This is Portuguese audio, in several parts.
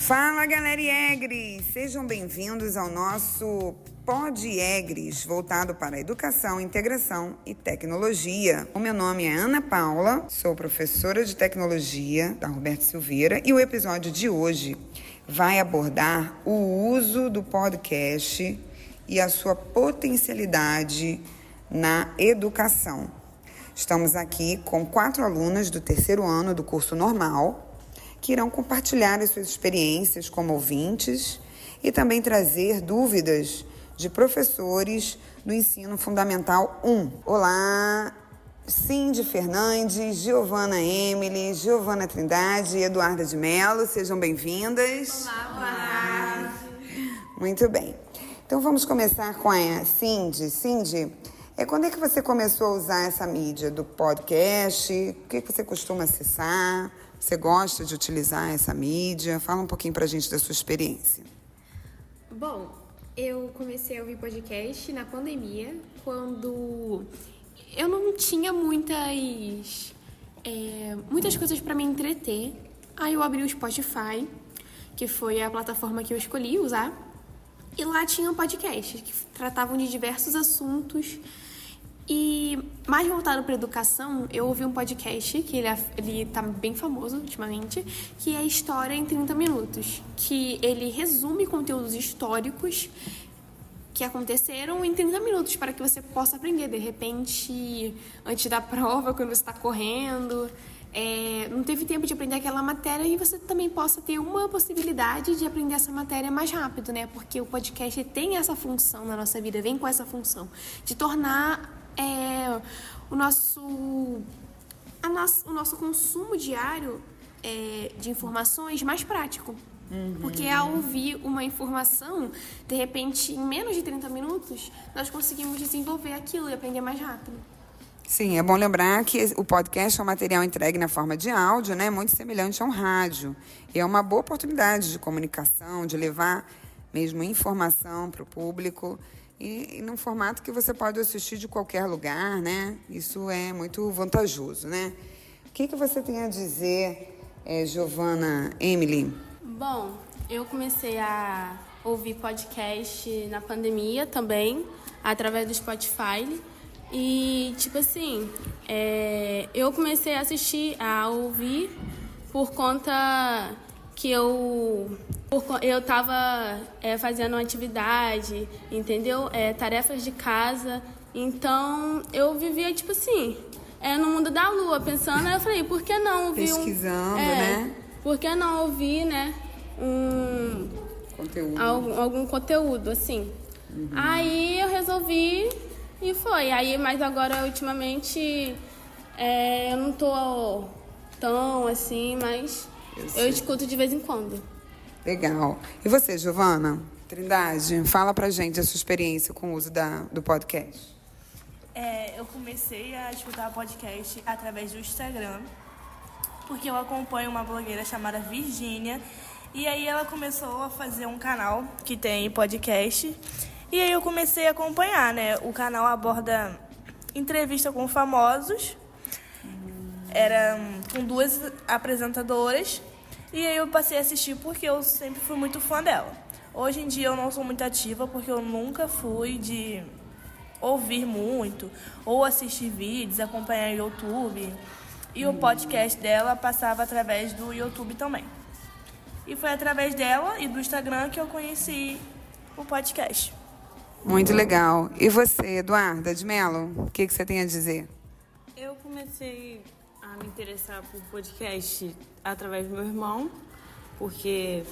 Fala, galera Egres! Sejam bem-vindos ao nosso Pod Egres, voltado para a educação, integração e tecnologia. O meu nome é Ana Paula, sou professora de tecnologia da Roberto Silveira e o episódio de hoje vai abordar o uso do podcast e a sua potencialidade na educação. Estamos aqui com 4 alunas do 3º ano do curso normal, que irão compartilhar as suas experiências como ouvintes e também trazer dúvidas de professores do Ensino Fundamental 1. Olá, Cindy Fernandes, Giovana Emily, Giovana Trindade e Eduarda de Mello, sejam bem-vindas. Olá. Muito bem. Então vamos começar com a Cindy. Cindy, quando é que você começou a usar essa mídia do podcast? O que você costuma acessar? Você gosta de utilizar essa mídia? Fala um pouquinho pra gente da sua experiência. Bom, eu comecei a ouvir podcast na pandemia, quando eu não tinha muitas coisas para me entreter. Aí eu abri o Spotify, que foi a plataforma que eu escolhi usar, e lá tinham podcasts que tratavam de diversos assuntos. E mais voltado para educação, eu ouvi um podcast, que ele tá bem famoso ultimamente, que é História em 30 Minutos, que ele resume conteúdos históricos que aconteceram em 30 minutos para que você possa aprender, de repente, antes da prova, quando você está correndo, não teve tempo de aprender aquela matéria e você também possa ter uma possibilidade de aprender essa matéria mais rápido, né? Porque o podcast tem essa função na nossa vida, vem com essa função de tornar o nosso consumo diário de informações mais prático. Porque ao ouvir uma informação, de repente, em menos de 30 minutos, nós conseguimos desenvolver aquilo e aprender mais rápido. Sim, é bom lembrar que o podcast é um material entregue na forma de áudio, né, muito semelhante a um rádio. E é uma boa oportunidade de comunicação, de levar mesmo informação para o público e num formato que você pode assistir de qualquer lugar, né? Isso é muito vantajoso, né? O que você tem a dizer, Giovana Emily? Bom, eu comecei a ouvir podcast na pandemia também, através do Spotify. E, eu comecei a ouvir por conta que eu estava fazendo uma atividade, entendeu? Tarefas de casa. Então, eu vivia, no mundo da lua, pensando. Aí eu falei, por que não ouvir pesquisando, né? Por que não ouvir, né? Conteúdo. Algum conteúdo, assim. Aí eu resolvi e foi. Aí, mas agora, ultimamente, eu não tô tão assim, mas eu escuto de vez em quando. Legal. E você, Giovana Trindade, fala pra gente a sua experiência com o uso do podcast. Eu comecei a escutar podcast através do Instagram, porque eu acompanho uma blogueira chamada Virgínia, e aí ela começou a fazer um canal que tem podcast, e aí eu comecei a acompanhar, né? O canal aborda entrevista com famosos, era com 2 apresentadoras, e aí eu passei a assistir porque eu sempre fui muito fã dela. Hoje em dia eu não sou muito ativa porque eu nunca fui de ouvir muito ou assistir vídeos, acompanhar o YouTube. E o podcast dela passava através do YouTube também. E foi através dela e do Instagram que eu conheci o podcast. Muito legal. E você, Eduarda de Mello, o que você tem a dizer? Eu comecei a me interessar por podcast através do meu irmão, porque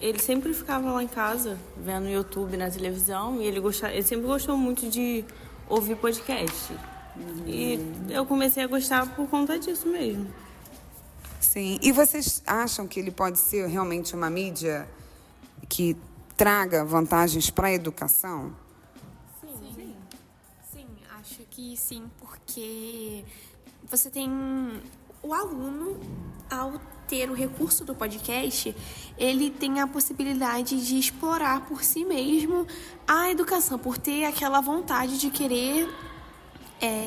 ele sempre ficava lá em casa, vendo YouTube na televisão, e ele sempre gostou muito de ouvir podcast. E eu comecei a gostar por conta disso mesmo. Sim. E vocês acham que ele pode ser realmente uma mídia que traga vantagens para a educação? Sim, acho que sim, porque você tem o aluno, ao ter o recurso do podcast, ele tem a possibilidade de explorar por si mesmo a educação, por ter aquela vontade de querer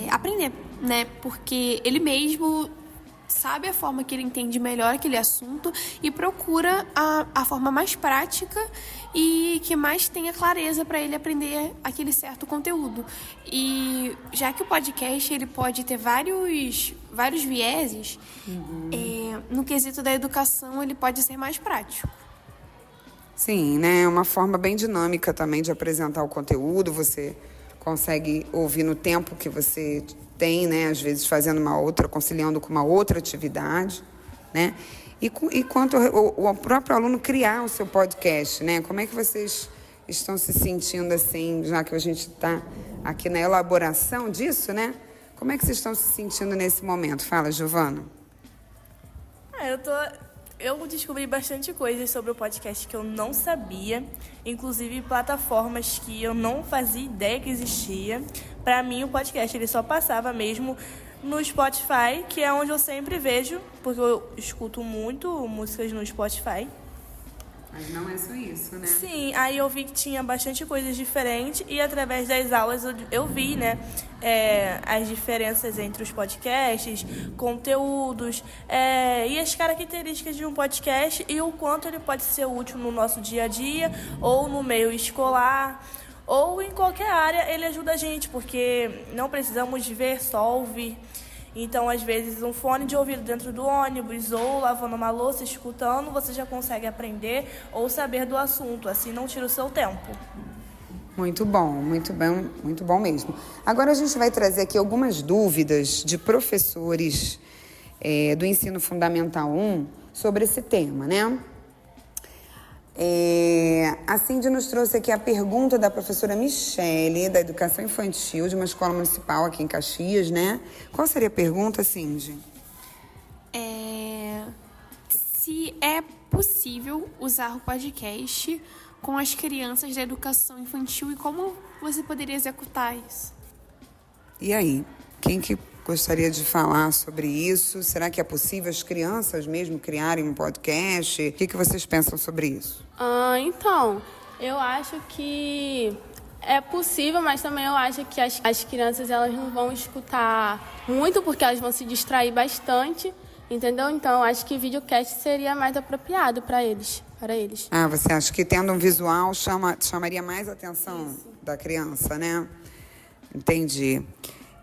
aprender, né? Porque ele mesmo sabe a forma que ele entende melhor aquele assunto e procura a forma mais prática e que mais tenha clareza para ele aprender aquele certo conteúdo. E já que o podcast ele pode ter vários vieses, no quesito da educação ele pode ser mais prático. Sim, né? É uma forma bem dinâmica também de apresentar o conteúdo. Você consegue ouvir no tempo que você tem, né? Às vezes fazendo conciliando com uma outra atividade, né? E quanto o próprio aluno criar o seu podcast, né? Como é que vocês estão se sentindo assim, já que a gente está aqui na elaboração disso, né? Como é que vocês estão se sentindo nesse momento? Fala, Giovana. Eu descobri bastante coisas sobre o podcast que eu não sabia, inclusive plataformas que eu não fazia ideia que existia. Para mim, o podcast ele só passava mesmo no Spotify, que é onde eu sempre vejo, porque eu escuto muito músicas no Spotify. Mas não é só isso, né? Sim, aí eu vi que tinha bastante coisas diferentes e através das aulas eu vi, né, as diferenças entre os podcasts, conteúdos e as características de um podcast e o quanto ele pode ser útil no nosso dia a dia ou no meio escolar ou em qualquer área ele ajuda a gente, porque não precisamos ver, só ouvir. Então, às vezes, um fone de ouvido dentro do ônibus ou lavando uma louça, escutando, você já consegue aprender ou saber do assunto. Assim, não tira o seu tempo. Muito bom mesmo. Agora a gente vai trazer aqui algumas dúvidas de professores do Ensino Fundamental 1 sobre esse tema, né? A Cindy nos trouxe aqui a pergunta da professora Michele, da Educação Infantil, de uma escola municipal aqui em Caxias, né? Qual seria a pergunta, Cindy? Se é possível usar o podcast com as crianças da educação infantil e como você poderia executar isso? E aí? Quem que gostaria de falar sobre isso? Será que é possível as crianças mesmo criarem um podcast? O que vocês pensam sobre isso? Então, eu acho que é possível, mas também eu acho que as crianças elas não vão escutar muito porque elas vão se distrair bastante, entendeu? Então, eu acho que videocast seria mais apropriado para eles. Você acha que tendo um visual chamaria mais a atenção da criança, né? Entendi.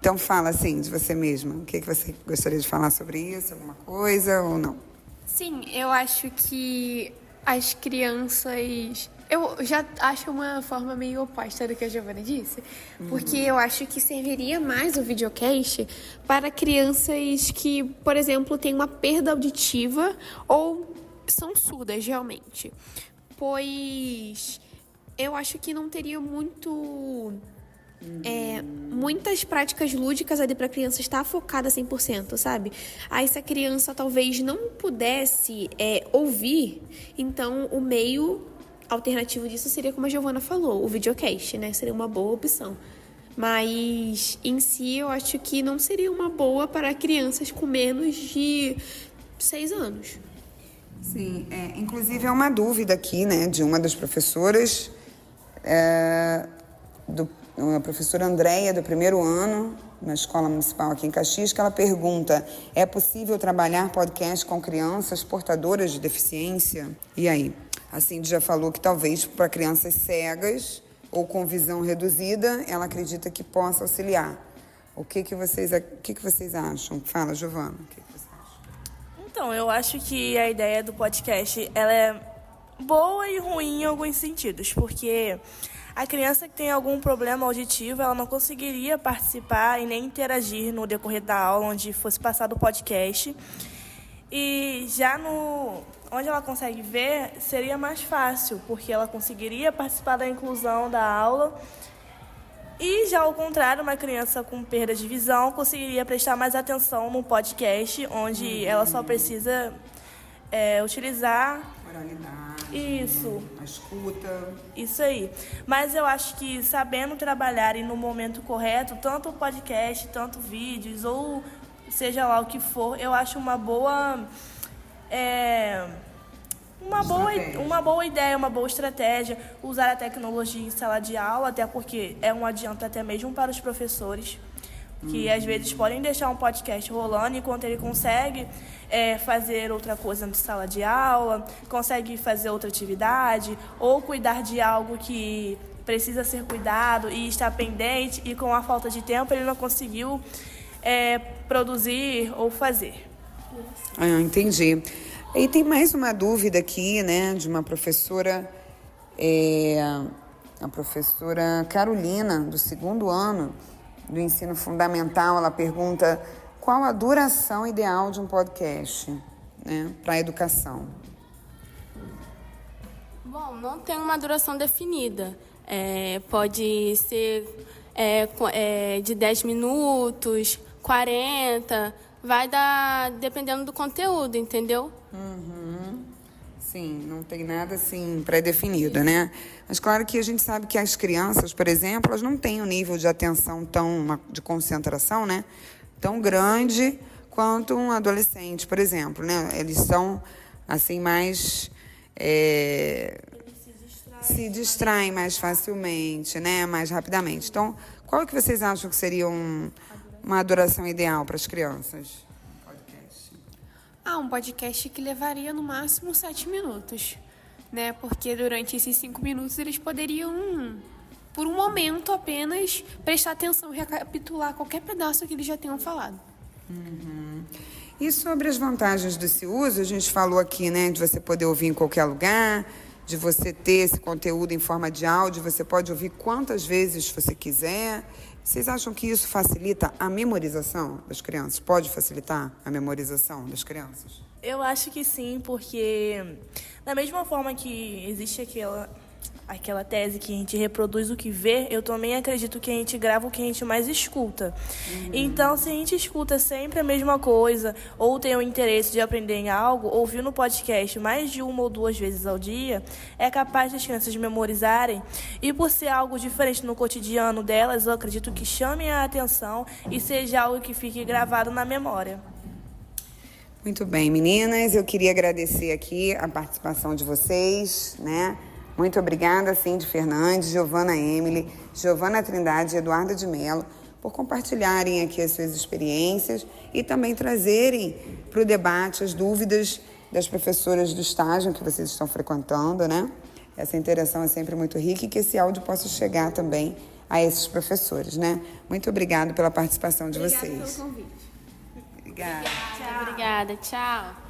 Então fala assim de você mesma. O que você gostaria de falar sobre isso? Alguma coisa ou não? Sim, eu acho que as crianças... Eu já acho uma forma meio oposta do que a Giovana disse, porque eu acho que serviria mais o videocast para crianças que, por exemplo, têm uma perda auditiva ou são surdas realmente. Pois eu acho que não teria muitas práticas lúdicas ali para a criança estar focada 100%, sabe? Aí se a criança talvez não pudesse ouvir, então o meio alternativo disso seria, como a Giovana falou, o videocast, né? Seria uma boa opção. Mas em si eu acho que não seria uma boa para crianças com menos de 6 anos. Sim, inclusive é uma dúvida aqui, né, de uma das professoras, a professora Andréia, do 1º ano, na escola municipal aqui em Caxias, que ela pergunta: é possível trabalhar podcast com crianças portadoras de deficiência? E aí? A Cindy já falou que talvez para crianças cegas ou com visão reduzida, ela acredita que possa auxiliar. O que vocês acham? Fala, Giovana. O que você acha? Então, eu acho que a ideia do podcast ela é boa e ruim em alguns sentidos, porque a criança que tem algum problema auditivo, ela não conseguiria participar e nem interagir no decorrer da aula onde fosse passado o podcast. E já onde ela consegue ver, seria mais fácil, porque ela conseguiria participar da inclusão da aula. E já ao contrário, uma criança com perda de visão conseguiria prestar mais atenção no podcast, onde ela só precisa utilizar... Oralidade. Isso. A escuta. Isso aí. Mas eu acho que sabendo trabalhar e no momento correto, tanto o podcast, tanto vídeos, ou seja lá o que for, eu acho uma boa ideia, uma boa estratégia, usar a tecnologia em sala de aula, até porque é um adianto até mesmo para os professores, que às vezes podem deixar um podcast rolando enquanto ele consegue fazer outra coisa na sala de aula, consegue fazer outra atividade ou cuidar de algo que precisa ser cuidado e está pendente e com a falta de tempo ele não conseguiu produzir ou fazer. Entendi. E tem mais uma dúvida aqui, né, de uma professora, a professora Carolina, do 2º ano do ensino fundamental. Ela pergunta qual a duração ideal de um podcast, né, para a educação. Bom, não tem uma duração definida. Pode ser de 10 minutos, 40, vai dar dependendo do conteúdo, entendeu? Sim, não tem nada assim pré-definido, né? Mas claro que a gente sabe que as crianças, por exemplo, elas não têm um nível de atenção de concentração, né, tão grande quanto um adolescente, por exemplo, né? Eles são assim mais se distraem mais facilmente, né, mais rapidamente. Então, qual que vocês acham que seria uma duração ideal para as crianças? Um podcast que levaria no máximo 7 minutos, né? Porque durante esses 5 minutos eles poderiam, por um momento apenas, prestar atenção e recapitular qualquer pedaço que eles já tenham falado. E sobre as vantagens desse uso, a gente falou aqui, né, de você poder ouvir em qualquer lugar, de você ter esse conteúdo em forma de áudio, você pode ouvir quantas vezes você quiser. Vocês acham que isso facilita a memorização das crianças? Pode facilitar a memorização das crianças? Eu acho que sim, porque da mesma forma que existe aquela tese que a gente reproduz o que vê, eu também acredito que a gente grava o que a gente mais escuta. Então, se a gente escuta sempre a mesma coisa, ou tem o interesse de aprender em algo, ouvir no podcast mais de 1 ou 2 vezes ao dia, é capaz das crianças memorizarem. E por ser algo diferente no cotidiano delas, eu acredito que chame a atenção e seja algo que fique gravado na memória. Muito bem, meninas, eu queria agradecer aqui a participação de vocês, né? Muito obrigada, Cindy Fernandes, Giovana Emily, Giovana Trindade e Eduarda de Mello, por compartilharem aqui as suas experiências e também trazerem para o debate as dúvidas das professoras do estágio que vocês estão frequentando, né? Essa interação é sempre muito rica e que esse áudio possa chegar também a esses professores, né? Muito obrigada pela participação de vocês. Obrigada pelo convite. Obrigada. Obrigada, tchau.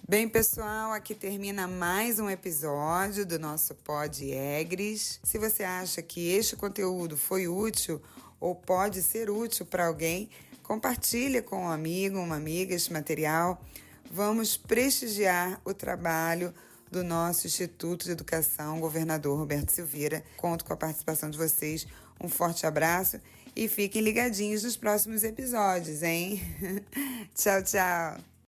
Bem, pessoal, aqui termina mais um episódio do nosso Pod Egres. Se você acha que este conteúdo foi útil ou pode ser útil para alguém, compartilhe com um amigo, uma amiga este material. Vamos prestigiar o trabalho do nosso Instituto de Educação, Governador Roberto Silveira. Conto com a participação de vocês. Um forte abraço e fiquem ligadinhos nos próximos episódios, hein? Tchau, tchau.